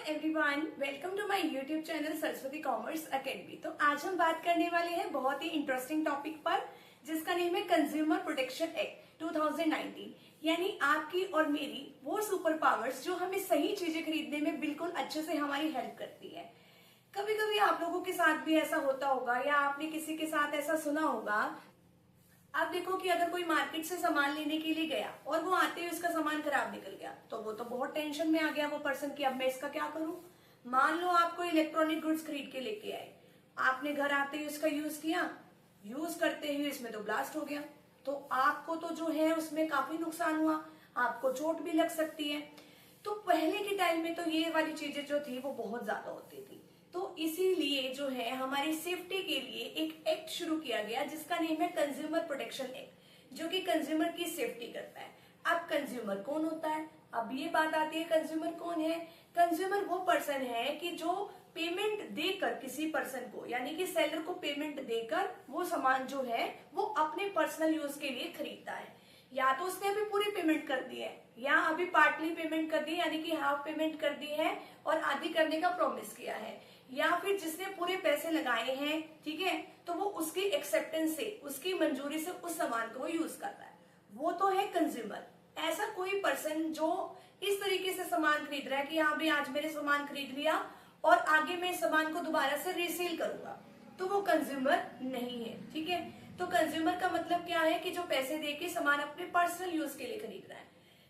Everyone, welcome to my YouTube channel Saraswati commerce academy. तो आज हम बात करने वाले हैं बहुत ही इंटरेस्टिंग टॉपिक पर, जिसका नेम है कंज्यूमर प्रोटेक्शन एक्ट 2019। यानी आपकी और मेरी वो सुपर पावर्स जो हमें सही चीजें खरीदने में बिल्कुल अच्छे से हमारी हेल्प करती है। कभी कभी आप लोगों के साथ भी ऐसा होता होगा या आपने किसी के साथ ऐसा सुना होगा। आप देखो कि अगर कोई मार्केट से सामान लेने के लिए गया और वो आते ही उसका सामान खराब निकल गया तो वो तो बहुत टेंशन में आ गया वो पर्सन कि अब मैं इसका क्या करूं। मान लो आप कोई इलेक्ट्रॉनिक गुड्स खरीद के लेके आए, आपने घर आते ही उसका यूज किया, यूज करते ही इसमें तो ब्लास्ट हो गया, तो आपको तो जो है उसमें काफी नुकसान हुआ, आपको चोट भी लग सकती है। तो पहले के टाइम में तो ये वाली चीजें जो थी वो बहुत ज्यादा होती थी। तो इसीलिए जो है हमारी सेफ्टी के लिए एक एक्ट शुरू किया गया जिसका नेम है कंज्यूमर प्रोटेक्शन एक्ट, जो कि कंज्यूमर की सेफ्टी करता है। अब कंज्यूमर कौन होता है? अब ये बात आती है कंज्यूमर कौन है। कंज्यूमर वो पर्सन है कि जो पेमेंट देकर किसी पर्सन को, यानी कि सेलर को पेमेंट देकर वो सामान जो है वो अपने पर्सनल यूज के लिए खरीदता है। या तो उसने अभी पूरी पेमेंट कर दी है या अभी पार्टली पेमेंट कर दी, यानी कि हाफ पेमेंट कर दी है और आधी करने का प्रॉमिस किया है, या फिर जिसने पूरे पैसे लगाए हैं, ठीक है, तो वो उसकी एक्सेप्टेंस से, उसकी मंजूरी से उस सामान को वो यूज करता है, वो तो है कंज्यूमर। ऐसा कोई पर्सन जो इस तरीके से सामान खरीद रहा है कि हाँ भाई आज मैंने सामान खरीद लिया और आगे मैं इस सामान को दोबारा से रीसेल करूंगा, तो वो कंज्यूमर नहीं है। ठीक है, तो कंज्यूमर का मतलब क्या है कि जो पैसे देके सामान अपने पर्सनल यूज के लिए खरीद रहा है।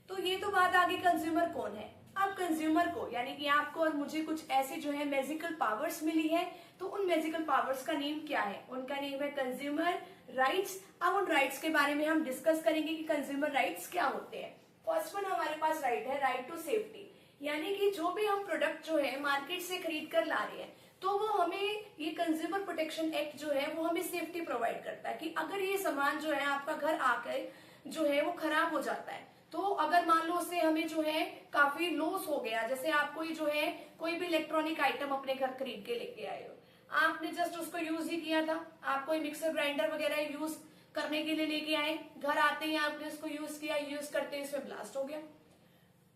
तो ये तो बात आगे कंज्यूमर कौन है। अब कंज्यूमर को, यानी कि आपको और मुझे कुछ ऐसी जो है मैजिकल पावर्स मिली है, तो उन मैजिकल पावर्स का नेम क्या है? उनका नेम है कंज्यूमर राइट्स। अब उन राइट्स के बारे में हम डिस्कस करेंगे कि कंज्यूमर राइट्स क्या होते हैं। फर्स्ट वन हमारे पास राइट है, राइट टू सेफ्टी। यानी कि जो भी हम प्रोडक्ट जो है मार्केट से खरीद कर ला रहे हैं, तो वो हमें ये कंज्यूमर प्रोटेक्शन एक्ट जो है वो हमें सेफ्टी प्रोवाइड करता है कि अगर ये सामान जो है आपका घर आकर जो है वो खराब हो जाता है, तो अगर मान लो उससे हमें जो है काफी लॉस हो गया, जैसे आप कोई जो है कोई भी इलेक्ट्रॉनिक आइटम अपने घर खरीद के लेके आए हो, आपने जस्ट उसको यूज ही किया था, आप कोई मिक्सर ग्राइंडर वगैरह यूज करने के लिए लेके आए, घर आते ही आपने उसको यूज किया, यूज करते ही उसमें ब्लास्ट हो गया,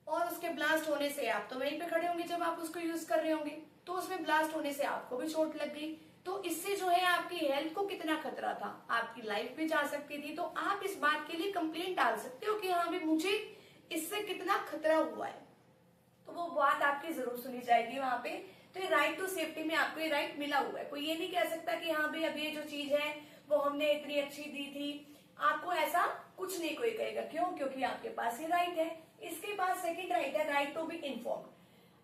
और उसके ब्लास्ट होने से आप तो वहीं पे खड़े होंगे जब आप उसको यूज कर रहे होंगे, तो उसमें ब्लास्ट होने से आपको भी चोट लग गई, तो इससे जो है आपकी हेल्थ को कितना खतरा था, आपकी लाइफ भी जा सकती थी। तो आप इस बात के लिए कंप्लेंट डाल सकते हो कि हाँ भी मुझे इससे कितना खतरा हुआ है, तो वो बात आपकी जरूर सुनी जाएगी वहां पे। तो ये राइट टू सेफ्टी में आपको ये राइट मिला हुआ है। कोई ये नहीं कह सकता कि हाँ भाई अब ये जो चीज है वो हमने इतनी अच्छी दी थी, आपको ऐसा कुछ नहीं कोई कहेगा। क्यों? क्योंकि आपके पास ये राइट है। इसके बाद सेकंड राइट है, राइट टू बी इन्फॉर्म्ड।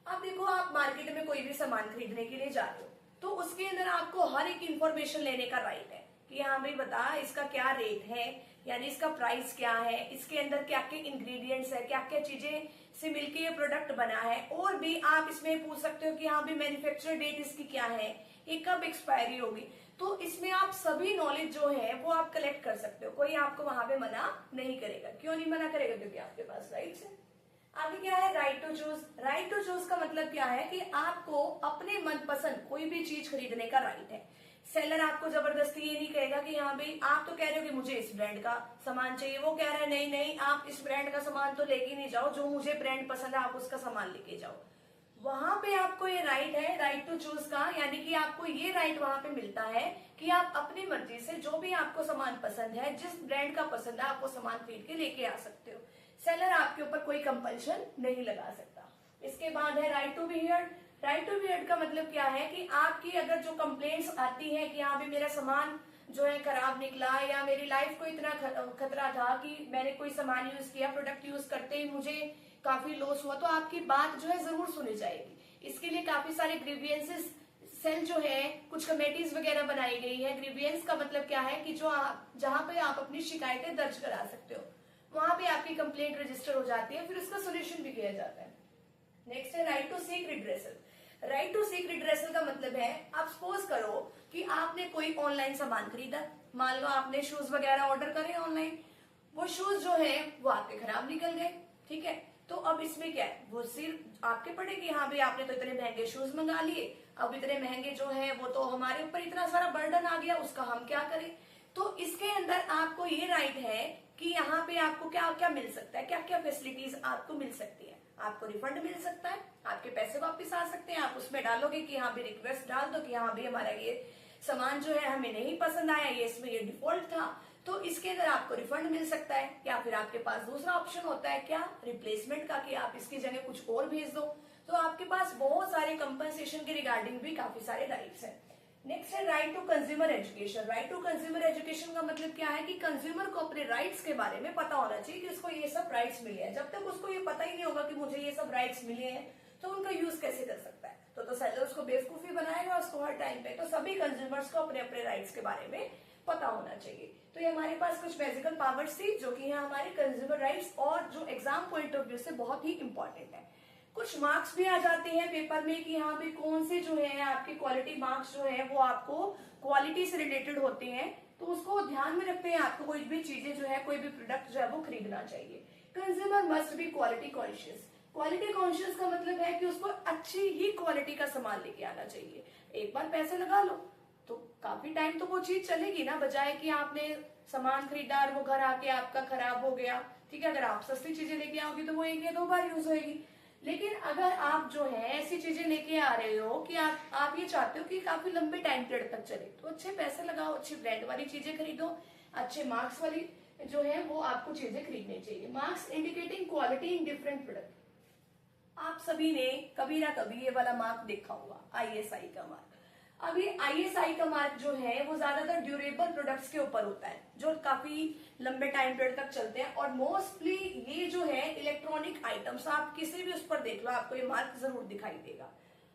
अब देखो, आप मार्केट में कोई भी सामान खरीदने के लिए जा रहे हो, तो उसके अंदर आपको हर एक इंफॉर्मेशन लेने का राइट है कि हाँ भाई बता इसका क्या रेट है, यानी इसका प्राइस क्या है, इसके अंदर क्या क्या इंग्रेडिएंट्स है, क्या क्या चीजें से मिलके ये प्रोडक्ट बना है, और भी आप इसमें पूछ सकते हो कि हाँ भाई मैन्युफैक्चर डेट इसकी क्या है, ये कब एक्सपायरी होगी। तो इसमें आप सभी नॉलेज जो है वो आप कलेक्ट कर सकते हो, कोई आपको वहां पे मना नहीं करेगा। क्यों नहीं मना करेगा? क्योंकि आपके पास राइट्स है। आगे क्या है? Right to choose. Right to choose का मतलब क्या है कि आपको अपने मनपसंद कोई भी चीज खरीदने का राइट है। सेलर आपको जबरदस्ती ये नहीं कहेगा कि हाँ भाई आप तो कह रहे हो कि मुझे इस ब्रांड का सामान चाहिए, वो कह रहा है नहीं नहीं आप इस ब्रांड का सामान तो लेके नहीं जाओ, जो मुझे ब्रांड पसंद है आप उसका सामान लेके जाओ। वहां पे आपको ये राइट है, राइट टू चूज का, यानी कि आपको ये राइट वहां पे मिलता है कि आप अपनी मर्जी से जो भी आपको सामान पसंद है, जिस ब्रांड का पसंद है, आप वो सामान खरीद के लेके आ सकते हो। सेलर आपके ऊपर कोई कंपल्शन नहीं लगा सकता। इसके बाद है right to be heard. Right to be heard का मतलब क्या है कि आपकी अगर जो कंप्लेंट्स आती है कि हाँ भी मेरा सामान जो है खराब निकला, या मेरी लाइफ को इतना खतरा था कि मैंने कोई सामान यूज किया, प्रोडक्ट यूज करते ही मुझे काफी लॉस हुआ, तो आपकी बात जो है जरूर सुनी जाएगी। इसके लिए काफी सारे ग्रीवियंसेस सेल जो है, कुछ कमेटीज वगैरह बनाई गई है। ग्रीवियंस का मतलब क्या है कि जो जहां पे आप अपनी शिकायतें दर्ज करा सकते हो, वहां पे आपकी कंप्लेंट रजिस्टर हो जाती है, फिर उसका सोल्यूशन भी किया जाता है। नेक्स्ट है right to seek redressal. Right to seek redressal का मतलब है, आप सपोज करो कि आपने कोई ऑनलाइन सामान खरीदा, मान लो आपने शूज वगैरह ऑर्डर करे ऑनलाइन, वो शूज जो है वो आपके खराब निकल गए, ठीक है, तो अब इसमें क्या है, वो सिर्फ आपके पड़े कि हाँ भाई आपने तो इतने महंगे शूज मंगा लिए, अब इतने महंगे जो है वो तो हमारे ऊपर इतना सारा बर्डन आ गया, उसका हम क्या करें। तो इसके अंदर आपको ये राइट है कि यहाँ पे आपको क्या क्या मिल सकता है, क्या क्या फैसिलिटीज आपको मिल सकती है। आपको रिफंड मिल सकता है, आपके पैसे वापस आ सकते हैं। आप उसमें डालोगे कि हाँ भी रिक्वेस्ट डाल दो कि हाँ भी हमारा ये सामान जो है हमें नहीं पसंद आया, ये इसमें ये डिफॉल्ट था, तो इसके अंदर आपको रिफंड मिल सकता है। या फिर आपके पास दूसरा ऑप्शन होता है क्या, रिप्लेसमेंट का, कि आप इसकी जगह कुछ और भेज दो। तो आपके पास बहुत सारे कंपनसेशन के रिगार्डिंग भी काफी सारे राइट्स हैं। नेक्स्ट है right to consumer education. Right to consumer education का मतलब क्या है कि कंज्यूमर को अपने राइट्स के बारे में पता होना चाहिए कि उसको ये सब राइट्स मिले हैं। जब तक उसको ये पता ही नहीं होगा कि मुझे ये सब राइट्स मिले हैं तो उनका यूज कैसे कर सकता है। तो सेलर उसको बेवकूफी बनाएगा उसको हर टाइम पे। तो सभी कंज्यूमर्स को अपने अपने राइट्स के बारे में पता होना चाहिए। तो ये हमारे पास कुछ मैजिकल पावर्स थी जो कि है हमारे कंज्यूमर राइट्स और जो एग्जाम पॉइंट ऑफ व्यू से बहुत ही इंपॉर्टेंट है। कुछ मार्क्स भी आ जाते हैं पेपर में कि यहाँ पे कौन से जो है आपके क्वालिटी मार्क्स जो है वो आपको क्वालिटी से रिलेटेड होते हैं, तो उसको ध्यान में रखते हैं। आपको कोई भी चीजें जो है कोई भी प्रोडक्ट जो है वो खरीदना चाहिए। Consumer must be quality conscious. Quality conscious का मतलब है कि उसको अच्छी ही क्वालिटी का सामान लेके आना चाहिए। एक बार पैसे लगा लो तो काफी टाइम तो वो चीज चलेगी ना, बजाय कि आपने सामान खरीदा और वो घर आके आपका खराब हो गया। ठीक है, अगर आप सस्ती चीजें लेके आओगी तो वो एक या दो बार यूज होगी। लेकिन अगर आप जो है ऐसी चीजें लेके आ रहे हो कि आप ये चाहते हो कि काफी लंबे टाइम पीरियड तक चले, तो अच्छे पैसे लगाओ, अच्छी ब्रांड वाली चीजें खरीदो, अच्छे मार्क्स वाली जो है वो आपको चीजें खरीदनी चाहिए। Marks indicating quality in different product. आप सभी ने कभी ना कभी ये वाला मार्क देखा होगा, ISI का मार्क। अब ये ISI का मार्क जो है वो ज्यादातर ड्यूरेबल प्रोडक्ट्स के ऊपर होता है जो काफी लंबे टाइम पीरियड तक चलते हैं। और मोस्टली ये जो है इलेक्ट्रॉनिक आइटम्स, आप किसी भी उस पर देख लो आपको ये मार्क जरूर दिखाई देगा।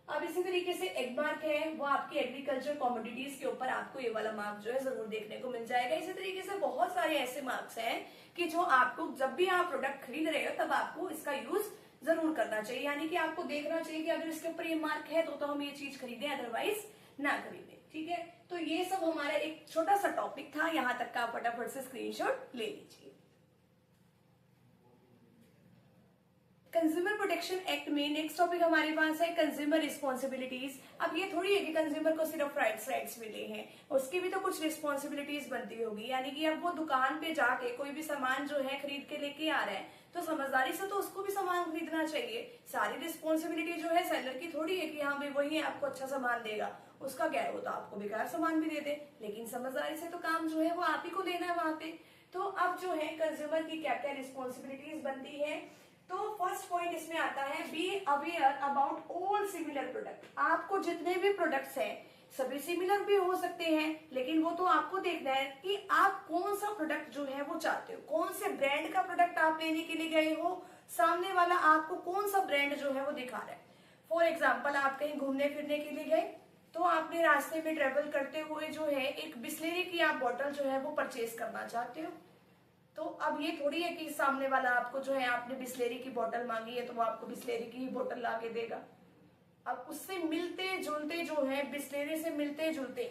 अब इसी तरीके से एक मार्क है वो आपकी एग्रीकल्चर कॉमोडिटीज के ऊपर आपको ये वाला मार्क जो है जरूर देखने को मिल जाएगा। इसी तरीके से बहुत सारे ऐसे मार्क्स हैं कि जो आपको जब भी आप प्रोडक्ट खरीद रहे हो तब आपको इसका यूज जरूर करना चाहिए। यानी कि आपको देखना चाहिए कि अगर इसके ऊपर ये मार्क है तो हम ये चीज खरीदें, अदरवाइज ना खरीदें। ठीक है, तो ये सब हमारा एक छोटा सा टॉपिक था, यहां तक का फटाफट से स्क्रीनशॉट ले लीजिए। कंज्यूमर प्रोटेक्शन एक्ट में नेक्स्ट टॉपिक हमारे पास है कंज्यूमर रिस्पॉन्सिबिलिटीज। अब ये थोड़ी है कि कंज्यूमर को सिर्फ राइट्स मिले हैं, उसकी भी तो कुछ रिस्पॉन्सिबिलिटीज बनती होगी। यानी कि अब वो दुकान पे जाके कोई भी सामान जो है खरीद के लेके आ रहा है तो समझदारी से तो उसको भी सामान खरीदना चाहिए। सारी रिस्पॉन्सिबिलिटी जो है सेलर की थोड़ी है कि हाँ भाई वही आपको अच्छा सामान देगा, उसका क्या है, वो तो आपको बेकार सामान भी दे दे। लेकिन समझदारी से तो काम जो है वो आप ही को लेना है वहां पे। तो अब जो है कंज्यूमर की क्या क्या रिस्पॉन्सिबिलिटीज बनती है, तो फर्स्ट पॉइंट इसमें आता है be aware about all similar product. आपको जितने भी प्रोडक्ट्स हैं सभी सिमिलर भी हो सकते हैं, लेकिन वो तो आपको देखना है कि आप कौन सा प्रोडक्ट जो है वो चाहते हो, कौन से ब्रांड का प्रोडक्ट आप लेने के लिए गए हो, सामने वाला आपको कौन सा ब्रांड जो है वो दिखा रहा है। फॉर एग्जाम्पल आप कहीं घूमने फिरने के लिए गए तो आपने रास्ते में ट्रेवल करते हुए जो है एक बिस्लेरी की आप बोतल जो है वो परचेज करना चाहते हो। तो अब ये थोड़ी है कि सामने वाला आपको जो है आपने बिस्लेरी की बोतल मांगी है तो वो आपको बिस्लेरी की ही बोतल ला के देगा। अब उससे मिलते जुलते जो है बिस्लेरी से मिलते जुलते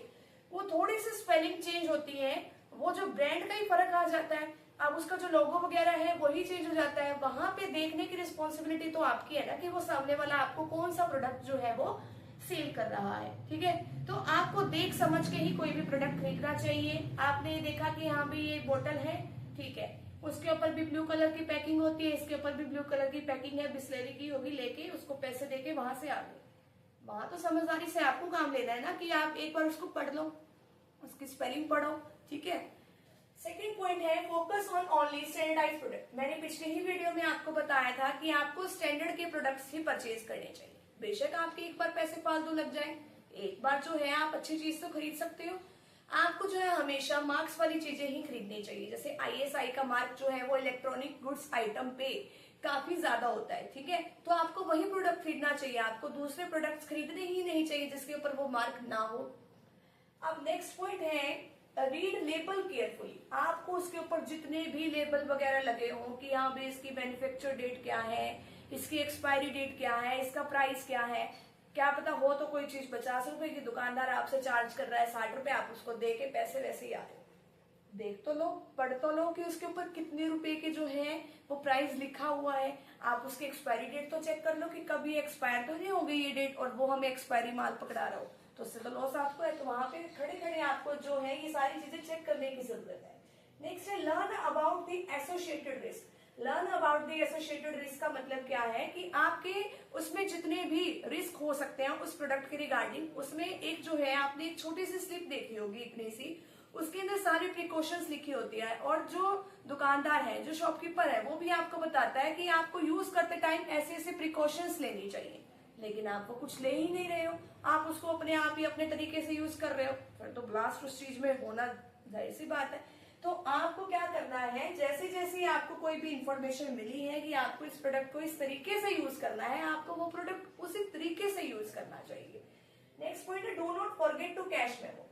वो थोड़ी सी स्पेलिंग चेंज होती है, वो जो ब्रांड का ही फर्क आ जाता है। अब उसका जो लोगो वगैरह है वही चेंज हो जाता है। वहां पे देखने की रिस्पॉन्सिबिलिटी तो आपकी है ना कि वो सामने वाला आपको कौन सा प्रोडक्ट जो है वो सेल कर रहा है। ठीक है, तो आपको देख समझ के ही कोई भी प्रोडक्ट खरीदना चाहिए। आपने देखा कि हाँ भी ये बोतल है, ठीक है, उसके ऊपर भी ब्लू कलर की पैकिंग होती है, इसके ऊपर भी ब्लू कलर की पैकिंग है, बिस्लेरी की होगी, लेके उसको पैसे देके वहां से आ गए। वहां तो समझदारी से आपको काम लेना है ना कि आप एक बार उसको पढ़ लो, उसकी स्पेलिंग पढ़ो। ठीक है, सेकेंड पॉइंट है focus on only standardise product. मैंने पिछले ही वीडियो में आपको बताया था कि आपको स्टैंडर्ड के प्रोडक्ट्स ही परचेज करने चाहिए। बेशक आपके एक बार पैसे फालतू लग जाए, एक बार जो है आप अच्छी चीज तो खरीद सकते हो। आपको जो है हमेशा मार्क्स वाली चीजें ही खरीदनी चाहिए। जैसे ISI का मार्क जो है वो इलेक्ट्रॉनिक गुड्स आइटम पे काफी ज्यादा होता है। ठीक है, तो आपको वही प्रोडक्ट खरीदना चाहिए, आपको दूसरे प्रोडक्ट्स खरीदने ही नहीं चाहिए जिसके ऊपर वो मार्क ना हो। अब नेक्स्ट पॉइंट है रीड लेबल केयरफुली। आपको उसके ऊपर जितने भी लेबल वगैरह लगे हों कि हाँ भाई इसकी मैन्युफैक्चर डेट क्या है, इसकी एक्सपायरी डेट क्या है, इसका प्राइस क्या है, क्या पता हो तो कोई चीज 50 रुपए की दुकानदार आपसे चार्ज कर रहा है 60 रुपए, आप उसको दे के पैसे वैसे ही आ रहे हो। देख तो लो, पढ़ तो लो कि उसके ऊपर कितने रुपए के जो है वो प्राइस लिखा हुआ है। आप उसकी एक्सपायरी डेट तो चेक कर लो कि कभी एक्सपायर तो नहीं हो गई ये डेट और वो हमें एक्सपायरी माल पकड़ा रहा हो, तो उससे तो लॉस आपको है। तो वहां पे खड़े खड़े आपको जो है ये सारी चीजें चेक करने की जरूरत है। नेक्स्ट है learn about the associated risk. Learn about the associated risk का मतलब क्या है कि आपके उसमें जितने भी हो सकते हैं उस प्रोडक्ट के रिगार्डिंग। उसमें एक जो है आपने एक छोटी सी स्लिप देखी होगी इतनी सी, उसके अंदर सारी प्रिकॉशंस लिखी होती है और जो दुकानदार है, जो शॉपकीपर है, वो भी आपको बताता है कि आपको यूज करते टाइम ऐसे ऐसे प्रिकॉशंस लेनी चाहिए, लेकिन आप वो कुछ ले ही नहीं रहे हो, आप उसको अपने आप ही अपने तरीके से यूज कर रहे हो, फिर तो ब्लास्ट उस चीज में होना जाहिर सी बात है। तो आपको क्या करना है, जैसे जैसे आपको कोई भी इंफॉर्मेशन मिली है कि आपको इस प्रोडक्ट को इस तरीके से यूज करना है, आपको वो प्रोडक्ट उसी तरीके से यूज करना चाहिए। नेक्स्ट पॉइंट है, do not forget to cash memo.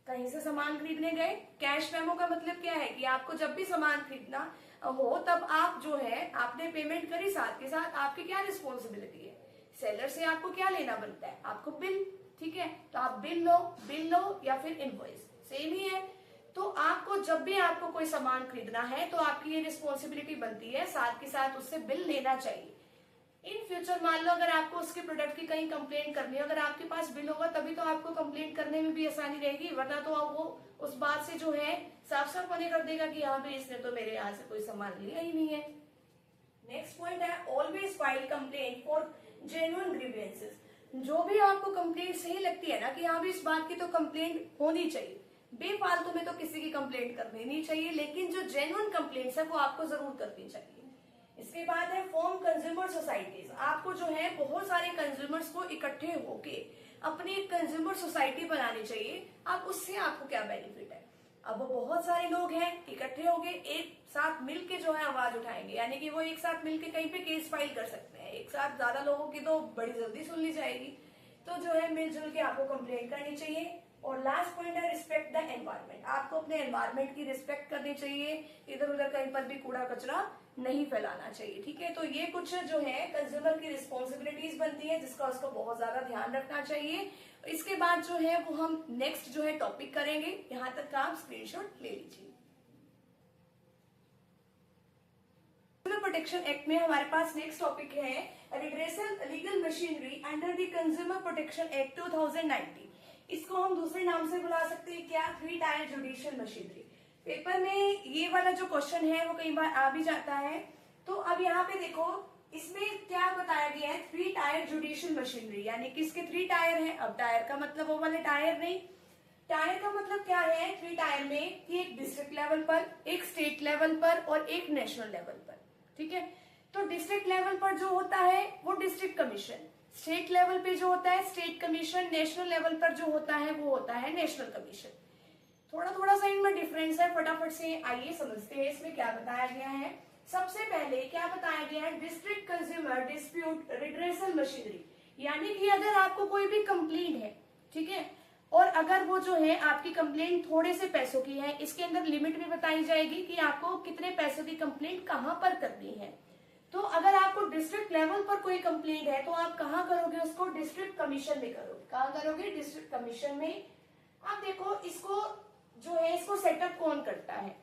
कहीं से सामान खरीदने गए, कैश मेमो का मतलब क्या है कि आपको जब भी सामान खरीदना हो तब आप जो है आपने पेमेंट करी, साथ के साथ आपकी क्या रिस्पॉन्सिबिलिटी है, सेलर से आपको क्या लेना बनता है, आपको बिल, ठीक है, तो आप बिल लो या फिर इनवॉइस, सेम ही है। तो आपको जब भी आपको कोई सामान खरीदना है तो आपकी ये रिस्पॉन्सिबिलिटी बनती है, साथ के साथ उससे बिल लेना चाहिए। इन फ्यूचर मान लो अगर आपको उसके प्रोडक्ट की कहीं कंप्लेंट करनी है, अगर आपके पास बिल होगा तभी तो आपको कंप्लेंट करने में भी आसानी रहेगी, वरना तो आप वो उस बात से जो है साफ साफ मना कर देगा कि हाँ भाई इसने तो मेरे यहाँ से कोई सामान लिया ही नहीं है। नेक्स्ट पॉइंट है, always file complaint for genuine grievances. जो भी आपको कंप्लेंट सही लगती है ना कि हाँ भी इस बात की तो कंप्लेंट होनी चाहिए, बेफालतू में तो किसी की कंप्लेंट करनी नहीं चाहिए, लेकिन जो जेन्युइन कंप्लेंट्स है वो आपको जरूर करनी चाहिए। इसके बाद है, फॉर्म कंज्यूमर सोसाइटीज। आपको जो है बहुत सारे कंज्यूमर्स को इकट्ठे होके अपनी एक कंज्यूमर सोसाइटी बनानी चाहिए। अब उससे आपको क्या बेनिफिट है, अब वो बहुत सारे लोग हैं इकट्ठे होंगे, एक साथ मिलके जो है आवाज उठाएंगे, यानी कि वो एक साथ मिलके कहीं पे केस फाइल कर सकते हैं। एक साथ ज्यादा लोगों की तो बड़ी जल्दी सुन ली जाएगी, तो जो है मिलजुल के आपको कंप्लेंट करनी चाहिए। और लास्ट पॉइंट है, रिस्पेक्ट द एनवायरमेंट। आपको अपने एनवायरमेंट की रिस्पेक्ट करनी चाहिए, इधर उधर कहीं पर भी कूड़ा कचरा नहीं फैलाना चाहिए, ठीक है। तो ये कुछ जो है कंज्यूमर की रिस्पॉन्सिबिलिटीज बनती है जिसका उसको बहुत ज्यादा ध्यान रखना चाहिए। इसके बाद जो है वो हम नेक्स्ट जो है टॉपिक करेंगे, यहाँ तक का आप स्क्रीनशॉट ले लीजिए। प्रोटेक्शन एक्ट में हमारे पास नेक्स्ट टॉपिक है, redressal legal machinery under the consumer protection act 2019। इसको हम दूसरे नाम से बुला सकते हैं क्या, 3 टायर जुडिशियल मशीनरी। पेपर में ये वाला जो क्वेश्चन है वो कई बार आ भी जाता है। तो अब यहाँ पे देखो इसमें क्या बताया गया है, 3 टायर जुडिशियल मशीनरी, यानी कि इसके 3 टायर हैं। अब टायर का मतलब वो वाले टायर नहीं, टायर का मतलब क्या है 3 टायर में कि एक डिस्ट्रिक्ट लेवल पर, एक स्टेट लेवल पर और एक नेशनल लेवल पर, ठीक है। तो डिस्ट्रिक्ट लेवल पर जो होता है वो डिस्ट्रिक्ट कमीशन, स्टेट लेवल पे जो होता है स्टेट कमीशन, नेशनल लेवल पर जो होता है वो होता है नेशनल कमीशन। थोड़ा थोड़ा सा इनमें डिफरेंस है, फटाफट से आइए समझते हैं इसमें क्या बताया गया है। सबसे पहले क्या बताया गया है, district consumer dispute redressal machinery, यानी कि अगर आपको कोई भी कंप्लेंट है, ठीक है, और अगर वो जो है आपकी कंप्लेंट थोड़े से पैसों की है, इसके अंदर लिमिट भी बताई जाएगी कि आपको कितने पैसों की कंप्लेंट कहाँ पर करनी है। तो अगर आपको डिस्ट्रिक्ट लेवल पर कोई कंप्लेंट है तो आप कहाँ करोगे उसको, डिस्ट्रिक्ट कमीशन में करोगे। कहाँ करोगे, डिस्ट्रिक्ट कमीशन में। अब देखो इसको जो है इसको सेटअप कौन करता है,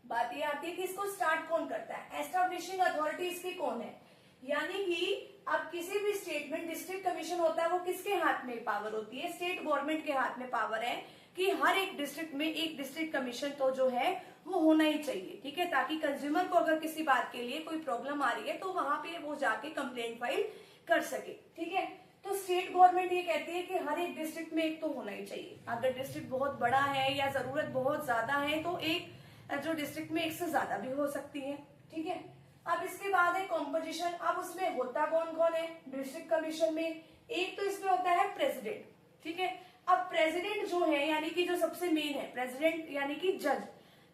बात ये आती है कि इसको स्टार्ट कौन करता है, एस्टैब्लिशिंग अथॉरिटी इसकी कौन है, यानी कि अब किसी भी स्टेट में डिस्ट्रिक्ट कमीशन होता है, वो किसके हाथ में पावर होती है, स्टेट गवर्नमेंट के हाथ में पावर है कि हर एक डिस्ट्रिक्ट में एक डिस्ट्रिक्ट कमीशन तो जो है वो होना ही चाहिए, ठीक है, ताकि कंज्यूमर को अगर किसी बात के लिए कोई प्रॉब्लम आ रही है तो वहां पे वो जाके कंप्लेंट फाइल कर सके, ठीक है। तो स्टेट गवर्नमेंट ये कहती है कि हर एक डिस्ट्रिक्ट में एक तो होना ही चाहिए। अगर डिस्ट्रिक्ट बहुत बड़ा है या जरूरत बहुत ज्यादा है तो एक जो डिस्ट्रिक्ट में एक से ज्यादा भी हो सकती है, ठीक है। अब इसके बाद है कॉम्पोजिशन। अब उसमें होता कौन कौन है डिस्ट्रिक्ट कमीशन में, एक तो इसमें होता है प्रेसिडेंट, ठीक है। अब प्रेसिडेंट जो है यानी कि जो सबसे मेन है प्रेसिडेंट यानी कि जज,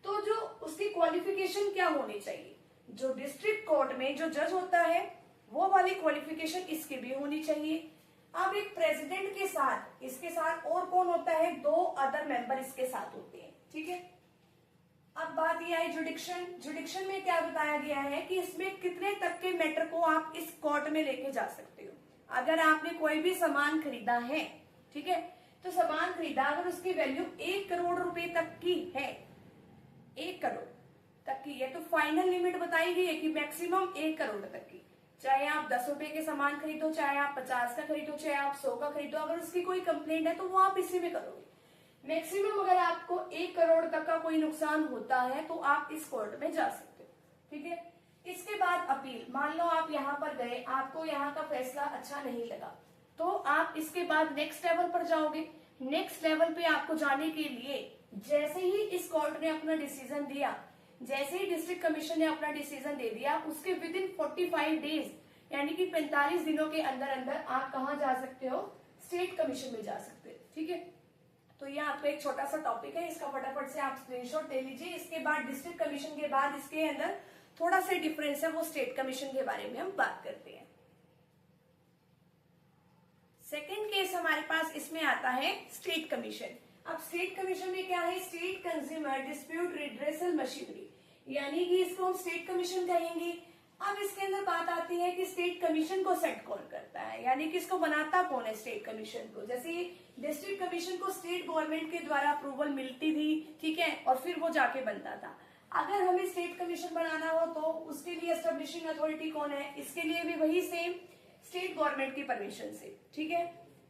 तो जो उसकी क्वालिफिकेशन क्या होनी चाहिए, जो डिस्ट्रिक्ट कोर्ट में जो जज होता है वो वाली क्वालिफिकेशन इसकी भी होनी चाहिए। अब एक प्रेसिडेंट के साथ इसके साथ और कौन होता है, 2 अदर मेंबर इसके साथ होते हैं, ठीक है। अब बात ये आई जुडिक्शन। जुडिक्शन में क्या बताया गया है कि इसमें कितने तक के मैटर को आप इस कोर्ट में लेके जा सकते हो। अगर आपने कोई भी सामान खरीदा है, ठीक है, तो सामान खरीदा अगर उसकी वैल्यू 1 करोड़ रुपए तक की है, 1 करोड़ तक की है, तो फाइनल लिमिट बताई गई है कि मैक्सिमम 1 करोड़ तक की। चाहे आप 10 रुपए के सामान खरीदो, चाहे आप 50 का खरीदो, चाहे आप 100 का खरीदो, अगर उसकी कोई कंप्लेंट है तो वो आप इसी में करोगे। मैक्सिमम अगर आपको 1 करोड़ तक का कोई नुकसान होता है तो आप इस कोर्ट में जा सकते हो, ठीक है। इसके बाद अपील। मान लो आप यहाँ पर गए, आपको यहाँ का फैसला अच्छा नहीं लगा, तो आप इसके बाद नेक्स्ट लेवल पर जाओगे। नेक्स्ट लेवल पे आपको जाने के लिए जैसे ही इस कोर्ट ने अपना डिसीजन दिया, जैसे ही डिस्ट्रिक्ट कमीशन ने अपना डिसीजन दे दिया, उसके विद इन 45 डेज यानी कि 45 दिनों के अंदर अंदर आप कहाँ जा सकते हो, स्टेट कमीशन में जा सकते हो। ठीक है, तो ये आपका एक छोटा सा टॉपिक है, इसका फटाफट से आप स्क्रीनशॉट ले लीजिए। इसके बाद डिस्ट्रिक्ट कमीशन के बाद इसके अंदर थोड़ा सा डिफरेंस है, वो स्टेट कमीशन के बारे में हम बात करते हैं। सेकेंड केस हमारे पास इसमें आता है स्टेट कमीशन। अब स्टेट कमीशन में क्या है, state consumer dispute redressal machinery, यानी कि इसको हम स्टेट कमीशन कहेंगे। अब इसके अंदर बात आती है कि स्टेट कमीशन को सेट कौन करता है, यानी कि इसको बनाता कौन है स्टेट कमीशन को। जैसे डिस्ट्रिक्ट कमीशन को स्टेट गवर्नमेंट के द्वारा अप्रूवल मिलती थी, ठीक है, और फिर वो जाके बनता था। अगर हमें स्टेट कमीशन बनाना हो तो उसके लिए एस्टेब्लिशिंग अथॉरिटी कौन है, इसके लिए भी वही सेम स्टेट गवर्नमेंट की परमिशन से। ठीक है,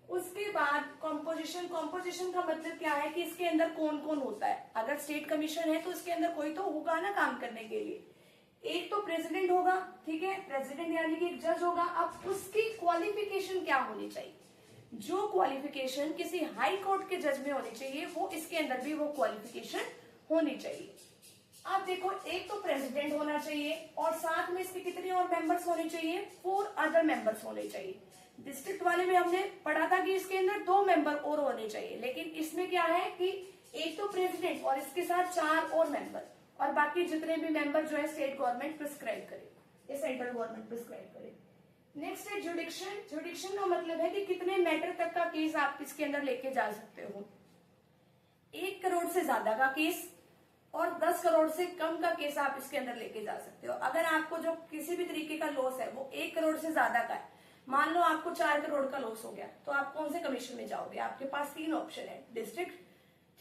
उसके बाद कॉम्पोजिशन। कॉम्पोजिशन का मतलब क्या है कि इसके अंदर कौन कौन होता है। अगर स्टेट कमीशन है तो इसके अंदर कोई तो होगा ना काम करने के लिए। एक तो प्रेसिडेंट होगा, ठीक है, प्रेसिडेंट यानी कि एक जज होगा। अब उसकी क्वालिफिकेशन क्या होनी चाहिए, जो क्वालिफिकेशन किसी हाई कोर्ट के जज में होनी चाहिए वो इसके अंदर भी वो क्वालिफिकेशन होनी चाहिए। अब देखो, एक तो प्रेसिडेंट होना चाहिए और साथ में इसके कितने और मेंबर्स होने चाहिए, 4 अदर मेंबर्स होने चाहिए। डिस्ट्रिक्ट वाले में हमने पढ़ा था कि इसके अंदर 2 मेंबर और होने चाहिए, लेकिन इसमें क्या है कि एक तो प्रेसिडेंट और इसके साथ 4 और मेंबर, और बाकी जितने भी मेंबर जो है स्टेट गवर्नमेंट प्रिस्क्राइब करे या सेंट्रल गवर्नमेंट प्रिस्क्राइब करे। नेक्स्ट है जुडिक्शन। जुडिक्शन का मतलब है कि कितने मैटर तक का केस आप इसके अंदर लेके जा सकते हो। 1 करोड़ से ज्यादा का केस और 10 करोड़ से कम का केस आप इसके अंदर लेके जा सकते हो। अगर आपको जो किसी भी तरीके का लॉस है वो 1 करोड़ से ज्यादा का है, मान लो आपको 4 करोड़ का लॉस हो गया, तो आप कौन से कमीशन में जाओगे। आपके पास 3 ऑप्शन है, डिस्ट्रिक्ट,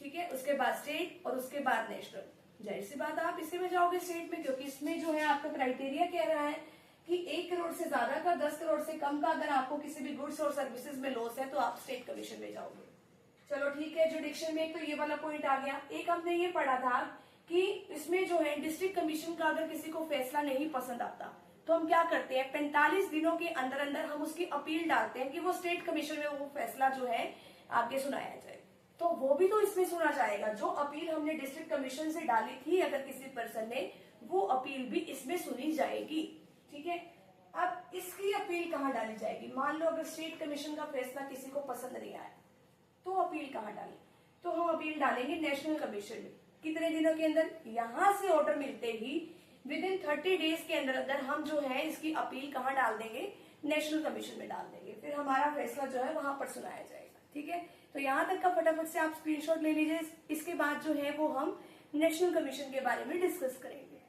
ठीक है, उसके बाद स्टेट और उसके बाद नेशनल। जाहिर सी बात आप इसी में जाओगे स्टेट में, क्योंकि इसमें जो है आपका क्राइटेरिया कह रहा है कि 1 करोड़ से ज्यादा का, 10 करोड़ से कम का अगर आपको किसी भी गुड्स और सर्विसेज में लॉस है तो आप स्टेट कमीशन में जाओगे। चलो ठीक है, जुडिक्शन में एक तो ये वाला पॉइंट आ गया। एक हमने ये पढ़ा था कि इसमें जो है डिस्ट्रिक्ट कमीशन का अगर किसी को फैसला नहीं पसंद आता तो हम क्या करते हैं, 45 दिनों के अंदर अंदर हम उसकी अपील डालते हैं कि वो स्टेट कमीशन में वो फैसला जो है आगे सुनाया जाए। तो वो भी तो इसमें सुना जाएगा, जो अपील हमने डिस्ट्रिक्ट कमीशन से डाली थी अगर किसी पर्सन ने, वो अपील भी इसमें सुनी जाएगी। ठीक है, अब इसकी अपील कहाँ डाली जाएगी। मान लो अगर स्टेट कमीशन का फैसला किसी को पसंद नहीं आया तो अपील कहाँ डालें, तो हम अपील डालेंगे नेशनल कमीशन में। कितने दिनों के अंदर, यहां से ऑर्डर मिलते ही विद इन 30 डेज के अंदर अंदर हम जो है इसकी अपील कहाँ डाल देंगे, नेशनल कमीशन में डाल देंगे। फिर हमारा फैसला जो है वहां पर सुनाया जाएगा। ठीक है, तो यहां तक का फटाफट से आप स्क्रीनशॉट ले लीजिए। इसके बाद जो है वो हम नेशनल कमीशन के बारे में डिस्कस करेंगे।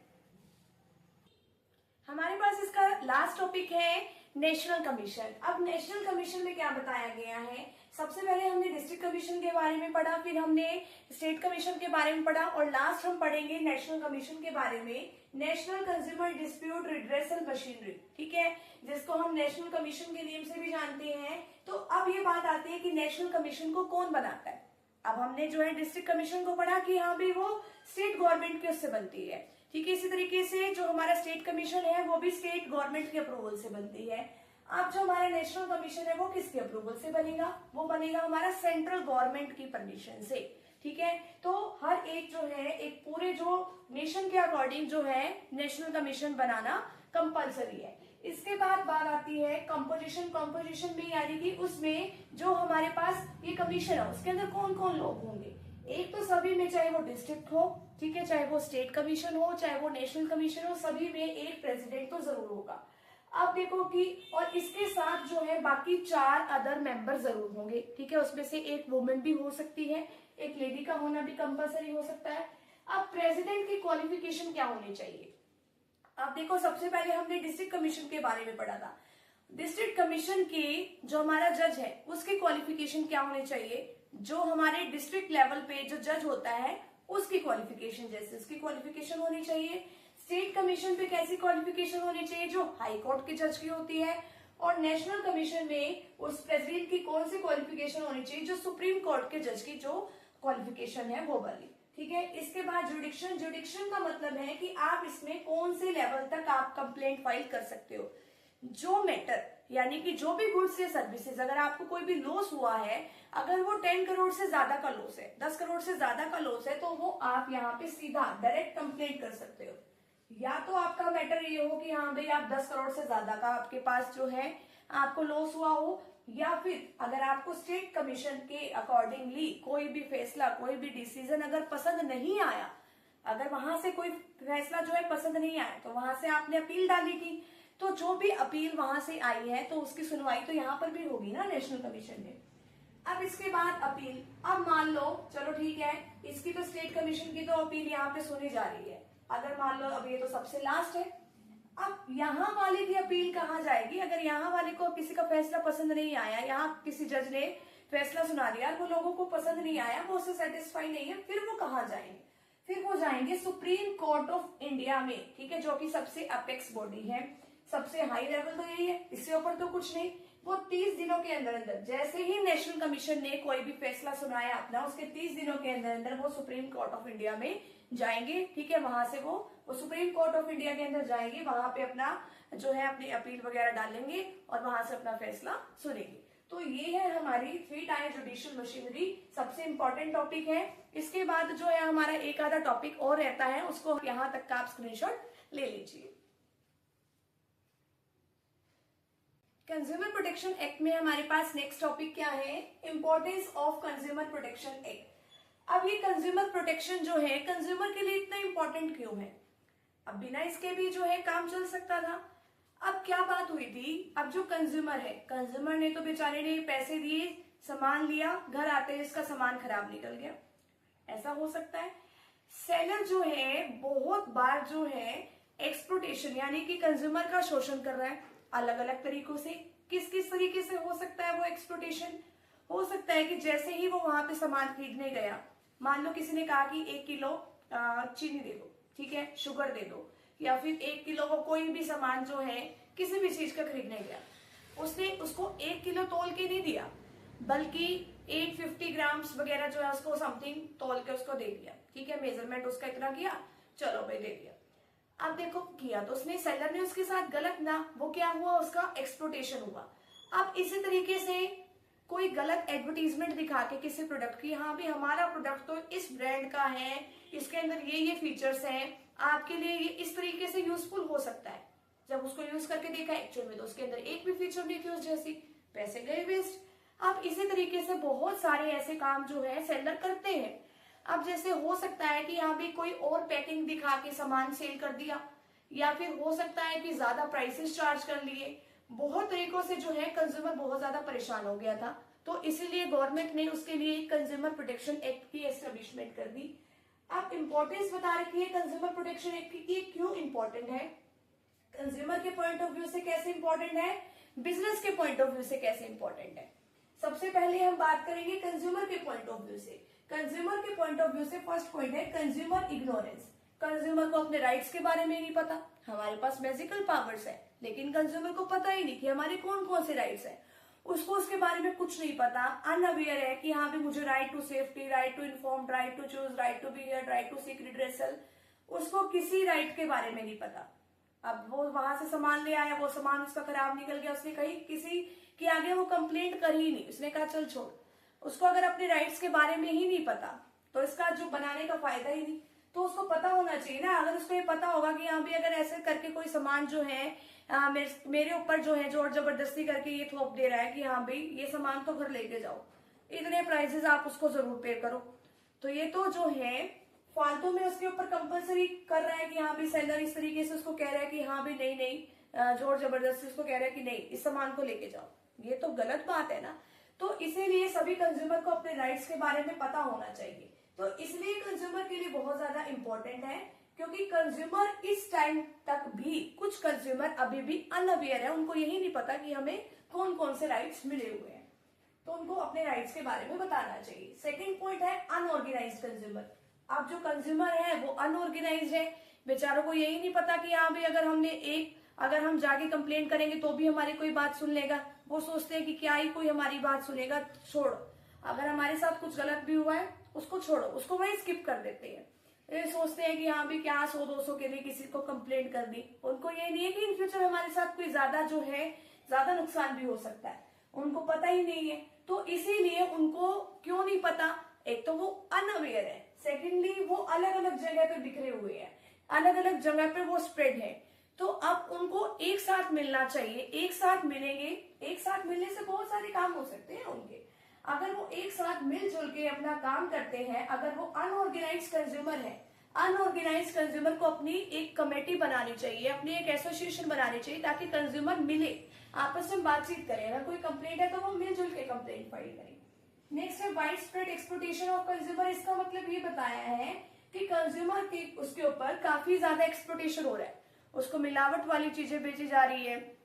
हमारे पास इसका लास्ट टॉपिक है नेशनल कमीशन। अब नेशनल कमीशन में क्या बताया गया है, सबसे पहले हमने डिस्ट्रिक्ट कमीशन के बारे में पढ़ा, फिर हमने स्टेट कमीशन के बारे में पढ़ा और लास्ट हम पढ़ेंगे नेशनल कमीशन के बारे में, national consumer dispute redressal machinery. ठीक है, जिसको हम नेशनल कमीशन के नेम से भी जानते हैं। तो अब ये बात आती है कि नेशनल कमीशन को कौन बनाता है। अब हमने जो है डिस्ट्रिक्ट कमीशन को पढ़ा कि हाँ भी वो स्टेट गवर्नमेंट के उससे बनती है। ठीक है, इसी तरीके से जो हमारा स्टेट कमीशन है वो भी स्टेट गवर्नमेंट के अप्रूवल से बनती है। अब जो हमारा नेशनल कमीशन है वो किसके अप्रूवल से बनेगा, वो बनेगा हमारा सेंट्रल गवर्नमेंट की परमिशन से। ठीक है, तो हर एक जो है एक पूरे जो नेशन के अकॉर्डिंग जो है नेशनल कमीशन बनाना कंपलसरी है। इसके बाद बात आती है कंपोजिशन। कंपोजिशन में यानी कि उसमें जो हमारे पास ये कमीशन है उसके अंदर कौन कौन लोग होंगे। एक तो सभी में, चाहे वो डिस्ट्रिक्ट हो, ठीक है, चाहे वो स्टेट कमीशन हो, चाहे वो नेशनल कमीशन हो, सभी में एक प्रेसिडेंट तो जरूर होगा। अब देखो कि और इसके साथ जो है बाकी 4 अदर मेंबर जरूर होंगे। ठीक है, उसमें से एक वुमेन भी हो सकती है, एक लेडी का होना भी कंपलसरी हो सकता है। अब प्रेसिडेंट की क्वालिफिकेशन क्या होनी चाहिए। अब देखो, सबसे पहले हमने डिस्ट्रिक्ट कमीशन के बारे में पढ़ा था। डिस्ट्रिक्ट कमीशन के जो हमारा जज है उसकी क्वालिफिकेशन क्या होनी चाहिए, जो हमारे डिस्ट्रिक्ट लेवल पे जो जज होता है उसकी क्वालिफिकेशन जैसे उसकी क्वालिफिकेशन होनी चाहिए। स्टेट कमीशन पे कैसी क्वालिफिकेशन होनी चाहिए, जो हाई कोर्ट के जज की होती है। और नेशनल कमीशन में उस प्रेसिडेंट की कौन सी क्वालिफिकेशन होनी चाहिए, जो सुप्रीम कोर्ट के जज की जो क्वालिफिकेशन है वो वाली। ठीक है, इसके बाद जुडिक्शन। जुडिक्शन का मतलब है कि आप इसमें कौन से लेवल तक आप कंप्लेंट फाइल कर सकते हो। जो मैटर यानी कि जो भी गुड्स या सर्विसेज अगर आपको कोई भी लॉस हुआ है, अगर वो 10 करोड़ से ज्यादा का लॉस है, 10 करोड़ से ज्यादा का लॉस है, तो वो आप यहाँ पे सीधा डायरेक्ट कंप्लेंट कर सकते हो। या तो आपका मैटर ये हो कि हाँ भाई आप 10 करोड़ से ज्यादा का आपके पास जो है आपको लॉस हुआ हो, या फिर अगर आपको स्टेट कमीशन के अकॉर्डिंगली कोई भी फैसला, कोई भी डिसीजन अगर पसंद नहीं आया, अगर वहां से कोई फैसला जो है पसंद नहीं आया, तो वहां से आपने अपील डाली थी, तो जो भी अपील वहां से आई है तो उसकी सुनवाई तो यहाँ पर भी होगी ना नेशनल कमीशन में। अब इसके बाद अपील, अब मान लो चलो ठीक है, इसकी तो स्टेट कमीशन की तो अपील यहाँ पे सुनी जा रही है, अगर मान लो अब ये तो सबसे लास्ट है, अब यहाँ वाले की अपील कहाँ जाएगी? अगर यहाँ वाले को किसी का फैसला पसंद नहीं आया, यहाँ किसी जज ने फैसला सुना दिया, वो लोगों को पसंद नहीं आया, वो उससे सेटिस्फाई नहीं है, फिर वो कहाँ जाएंगे? फिर वो जाएंगे सुप्रीम कोर्ट ऑफ इंडिया में, ठीक है, जो कि सबसे अपेक्स बॉडी है, सबसे हाई लेवल तो यही है, इससे ऊपर तो कुछ नहीं। वो 30 दिनों के अंदर अंदर, जैसे ही नेशनल कमीशन ने कोई भी फैसला सुनाया अपना, उसके 30 दिनों के अंदर अंदर वो सुप्रीम कोर्ट ऑफ इंडिया में जाएंगे, ठीक है, वहां से वो सुप्रीम कोर्ट ऑफ इंडिया के अंदर जाएंगे, वहां पे अपना जो है अपनी अपील वगैरह डालेंगे और वहां से अपना फैसला सुनेंगे। तो ये है हमारी 3 टायर जुडिशियल मशीनरी, सबसे इंपॉर्टेंट टॉपिक है। इसके बाद जो है हमारा एक आधा टॉपिक और रहता है, उसको यहाँ तक का आप स्क्रीनशॉट ले लीजिए। कंज्यूमर प्रोटेक्शन एक्ट में हमारे पास नेक्स्ट टॉपिक क्या है? Importance of consumer protection act. अब ये कंज्यूमर प्रोटेक्शन जो है कंज्यूमर के लिए इतना इंपॉर्टेंट क्यों है? अब बिना इसके भी जो है काम चल सकता था। अब क्या बात हुई थी, अब जो कंज्यूमर है, कंज्यूमर ने तो बेचारे ने पैसे दिए, सामान लिया, घर आते ही इसका सामान खराब निकल गया, ऐसा हो सकता है। सेलर जो है बहुत बार जो है एक्सप्लॉयटेशन यानी कि कंज्यूमर का शोषण कर रहा है अलग अलग तरीकों से। किस किस तरीके से हो सकता है वो एक्सप्लॉयटेशन? हो सकता है कि जैसे ही वो वहां पे सामान खरीदने गया, मान लो किसी ने कहा कि 1 किलो चीनी दे दो, ठीक है, शुगर दे दो, या फिर 1 किलो वो कोई भी सामान जो है किसी भी चीज का खरीदने गया, उसने उसको 1 किलो तोल के नहीं दिया, बल्कि 850 ग्राम्स वगैरह जो है उसको समथिंग तोल के उसको दे दिया, ठीक है, मेजरमेंट उसका इतना किया, चलो भाई दे दिया। अब देखो किया तो उसने, सेलर ने उसके साथ गलत ना, वो क्या हुआ, उसका एक्सप्लॉयटेशन हुआ। अब इसी तरीके से कोई गलत एडवर्टीजमेंट दिखा के किसी प्रोडक्ट की, हाँ भी हमारा प्रोडक्ट तो इस ब्रांड का है, इसके अंदर ये फीचर्स हैं, आपके लिए ये इस तरीके से यूजफुल हो सकता है। जब उसको यूज करके देखा एक्चुअल में तो उसके अंदर एक भी फीचर नहीं थी उस जैसी, पैसे गए वेस्ट। अब इसी तरीके से बहुत सारे ऐसे काम जो है सेलर करते हैं। अब जैसे हो सकता है कि यहाँ भी कोई और पैकिंग दिखा के सामान सेल कर दिया, या फिर हो सकता है कि ज्यादा प्राइसेस चार्ज कर लिए। बहुत तरीकों से जो है कंज्यूमर बहुत ज्यादा परेशान हो गया था, तो इसीलिए गवर्नमेंट ने उसके लिए कंज्यूमर प्रोटेक्शन एक्ट की एस्टेब्लिशमेंट कर दी। अब इंपॉर्टेंस बता रखी है कंज्यूमर प्रोटेक्शन एक्ट की, क्यों इंपॉर्टेंट है, कंज्यूमर के पॉइंट ऑफ व्यू से कैसे इंपॉर्टेंट है, बिजनेस के पॉइंट ऑफ व्यू से कैसे इंपॉर्टेंट है। सबसे पहले हम बात करेंगे कंज्यूमर के पॉइंट ऑफ व्यू से। कंज्यूमर के पॉइंट ऑफ व्यू से फर्स्ट पॉइंट है कंज्यूमर इग्नोरेंस। कंज्यूमर को अपने राइट्स के बारे में नहीं पता। हमारे पास मैजिकल पावर्स है, लेकिन कंज्यूमर को पता ही नहीं कि हमारे कौन कौन से राइट्स हैं। उसको उसके बारे में कुछ नहीं पता, अनअवेयर है कि हाँ भी मुझे right to safety, right to inform, right to choose, right to be heard, right to seek redressal. उसको किसी राइट के बारे में नहीं पता। अब वो वहां से सामान ले आया, वो सामान उसका खराब निकल गया, उसने कहीं किसी के आगे वो कंप्लेंट कर ही नहीं, उसने कहा चल छोड़। उसको अगर अपने राइट्स के बारे में ही नहीं पता तो इसका जो बनाने का फायदा ही नहीं। तो उसको पता होना चाहिए ना, अगर उसको ये पता होगा कि हाँ भी अगर ऐसे करके कोई सामान जो है मेरे ऊपर जो है जोर जबरदस्ती करके ये थोप दे रहा है कि हाँ भाई ये सामान तो घर लेके जाओ, इतने प्राइसेस आप उसको जरूर पे करो, तो ये तो जो है फालतू में उसके ऊपर कंपलसरी कर रहा है कि हाँ भी सेलर इस तरीके से उसको कह रहा है कि हाँ भी नहीं जोर जबरदस्ती उसको कह रहा है कि नहीं इस सामान को लेके जाओ, ये तो गलत बात है ना। तो इसीलिए सभी कंज्यूमर को अपने राइट्स के बारे में पता होना चाहिए। तो इसलिए कंज्यूमर के लिए बहुत ज्यादा इंपॉर्टेंट है, क्योंकि कंज्यूमर इस टाइम तक भी कुछ कंज्यूमर अभी भी अनअवेयर है, उनको यही नहीं पता कि हमें कौन कौन से राइट्स मिले हुए हैं, तो उनको अपने राइट्स के बारे में बताना चाहिए। सेकेंड पॉइंट है अनऑर्गेनाइज्ड कंज्यूमर। अब जो कंज्यूमर है वो अनऑर्गेनाइज्ड है, बेचारों को यही नहीं पता कि हाँ भाई अगर हम जाके कंप्लेंट करेंगे तो भी हमारी कोई बात सुन लेगा। वो सोचते हैं कि क्या ही कोई हमारी बात सुनेगा, छोड़ो, अगर हमारे साथ कुछ गलत भी हुआ है उसको छोड़ो, उसको वही स्किप कर देते हैं। ये सोचते हैं कि हाँ भी क्या 100-200 के लिए किसी को कंप्लेंट कर दी। उनको ये नहीं है कि इन फ्यूचर हमारे साथ कोई ज्यादा नुकसान भी हो सकता है, उनको पता ही नहीं है। तो इसीलिए उनको क्यों नहीं पता, एक तो वो अनअवेयर है, सेकेंडली वो अलग अलग जगह पे बिखरे हुए हैं, अलग अलग जगह पे वो स्प्रेड है। तो अब उनको एक साथ मिलना चाहिए, एक साथ मिलेंगे, एक साथ मिलने से बहुत सारे काम हो सकते हैं उनके। अगर वो एक साथ मिलजुल के अपना काम करते हैं, अगर वो अनऑर्गेनाइज कंज्यूमर है, अनऑर्गेनाइज कंज्यूमर को अपनी एक कमेटी बनानी चाहिए, अपनी एक एसोसिएशन बनानी चाहिए, ताकि कंज्यूमर मिले, आपस में बातचीत करें। अगर कोई कंप्लेंट है तो वो मिलजुल के कंप्लेंट फाइल करें। नेक्स्ट है wide spread exploitation of consumer. इसका मतलब ये बताया है कि कंज्यूमर के उसके ऊपर काफी ज्यादा एक्सप्लॉयटेशन हो रहा है, उसको मिलावट वाली चीजें बेची जा रही है,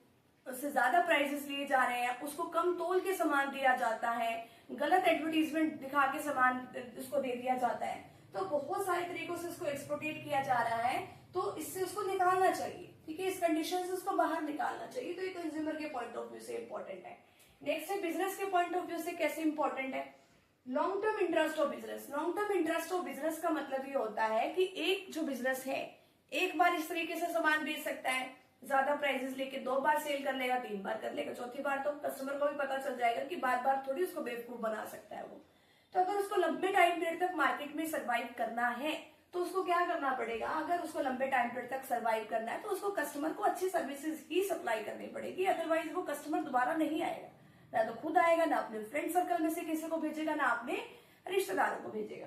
उससे ज्यादा प्राइसेस लिए जा रहे हैं, उसको कम तोल के सामान दिया जाता है, गलत एडवर्टीजमेंट दिखा के सामान उसको दे दिया जाता है। तो बहुत सारे तरीकों से उसको एक्सप्लॉयटेट किया जा रहा है, तो इससे उसको निकालना चाहिए, ठीक है, इस कंडीशन से उसको बाहर निकालना चाहिए। तो ये कंज्यूमर के पॉइंट ऑफ व्यू से इंपॉर्टेंट है। नेक्स्ट है बिजनेस के पॉइंट ऑफ व्यू से कैसे इंपॉर्टेंट है, long term interest of business. Long term interest of business का मतलब ये होता है कि एक जो बिजनेस है एक बार इस तरीके से सामान बेच सकता है, ज्यादा प्राइसेस लेके 2 बार सेल कर लेगा, 3 बार कर लेगा, चौथी बार तो कस्टमर को भी पता चल जाएगा कि बार बार थोड़ी उसको बेवकूफ बना सकता है वो। तो अगर उसको लंबे टाइम पीरियड तक मार्केट में सर्वाइव करना है तो उसको क्या करना पड़ेगा, अगर उसको लंबे टाइम पीरियड तक सर्वाइव करना है तो उसको कस्टमर को अच्छी सर्विसेज ही सप्लाई करनी पड़ेगी, अदरवाइज वो कस्टमर दोबारा नहीं आएगा, ना तो खुद आएगा, ना अपने फ्रेंड सर्कल में से किसी को भेजेगा, ना अपने रिश्तेदारों को भेजेगा।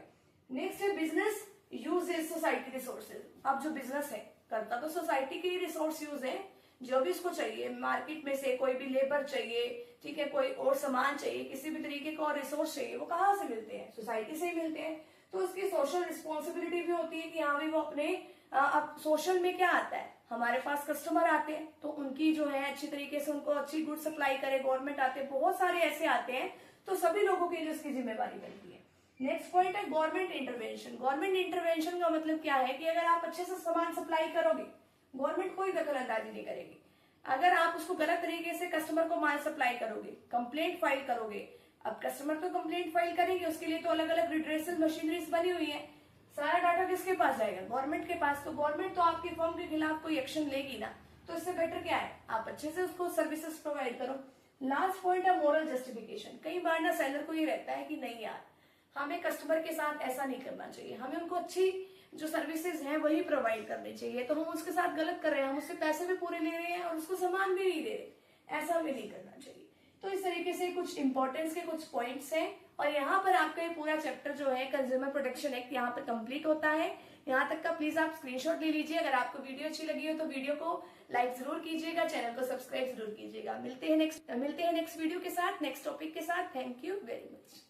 नेक्स्ट है बिजनेस यूजेज सोसाइटी रिसोर्सेज। अब जो बिजनेस है करता तो सोसाइटी के रिसोर्स यूज है, जो भी उसको चाहिए मार्केट में से, कोई भी लेबर चाहिए, ठीक है, कोई और सामान चाहिए, किसी भी तरीके का और रिसोर्स चाहिए, वो कहाँ से मिलते हैं, सोसाइटी से ही मिलते हैं। तो उसकी सोशल रिस्पॉन्सिबिलिटी भी होती है कि हाँ भी वो अपने अब सोशल में क्या आता है, हमारे पास कस्टमर आते हैं तो उनकी जो है अच्छी तरीके से उनको अच्छी गुड सप्लाई करे, गवर्नमेंट आते हैं, बहुत सारे ऐसे आते हैं, तो सभी लोगों के लिए उसकी जिम्मेवारी बनती है। नेक्स्ट पॉइंट है गवर्नमेंट इंटरवेंशन। गवर्नमेंट इंटरवेंशन का मतलब क्या है कि अगर आप अच्छे से सामान सप्लाई करोगे, गवर्नमेंट कोई दखल अंदाजी नहीं करेगी। अगर आप उसको गलत तरीके से कस्टमर को माल सप्लाई करोगे, कंप्लेंट फाइल करोगे, अब कस्टमर तो कंप्लेंट फाइल करेंगे, उसके लिए तो अलग अलग रिड्रेसल मशीनरीज बनी हुई है, सारा डाटा किसके पास जाएगा, गवर्नमेंट के पास। तो गवर्नमेंट तो आपके फर्म के खिलाफ कोई एक्शन लेगी ना, तो इससे बेटर क्या है, आप अच्छे से उसको सर्विसेज प्रोवाइड करो। लास्ट पॉइंट है मोरल जस्टिफिकेशन। कई बार ना सेलर को ये रहता है कि नहीं यार, हमें कस्टमर के साथ ऐसा नहीं करना चाहिए, हमें उनको अच्छी जो सर्विसेज हैं वही प्रोवाइड करनी चाहिए, तो हम उसके साथ गलत कर रहे हैं, हम उससे पैसे भी पूरे ले रहे हैं और उसको सामान भी नहीं दे रहे, ऐसा भी नहीं करना चाहिए। तो इस तरीके से कुछ इंपॉर्टेंस के कुछ पॉइंट्स हैं, और यहाँ पर आपका ये पूरा चैप्टर जो है कंज्यूमर प्रोटेक्शन एक्ट यहाँ पर कंप्लीट होता है। यहाँ तक का प्लीज आप स्क्रीनशॉट ले लीजिए। अगर आपको वीडियो अच्छी लगी हो तो वीडियो को लाइक जरूर कीजिएगा, चैनल को सब्सक्राइब जरूर कीजिएगा। मिलते हैं नेक्स्ट वीडियो के साथ, नेक्स्ट टॉपिक के साथ। Thank you very much.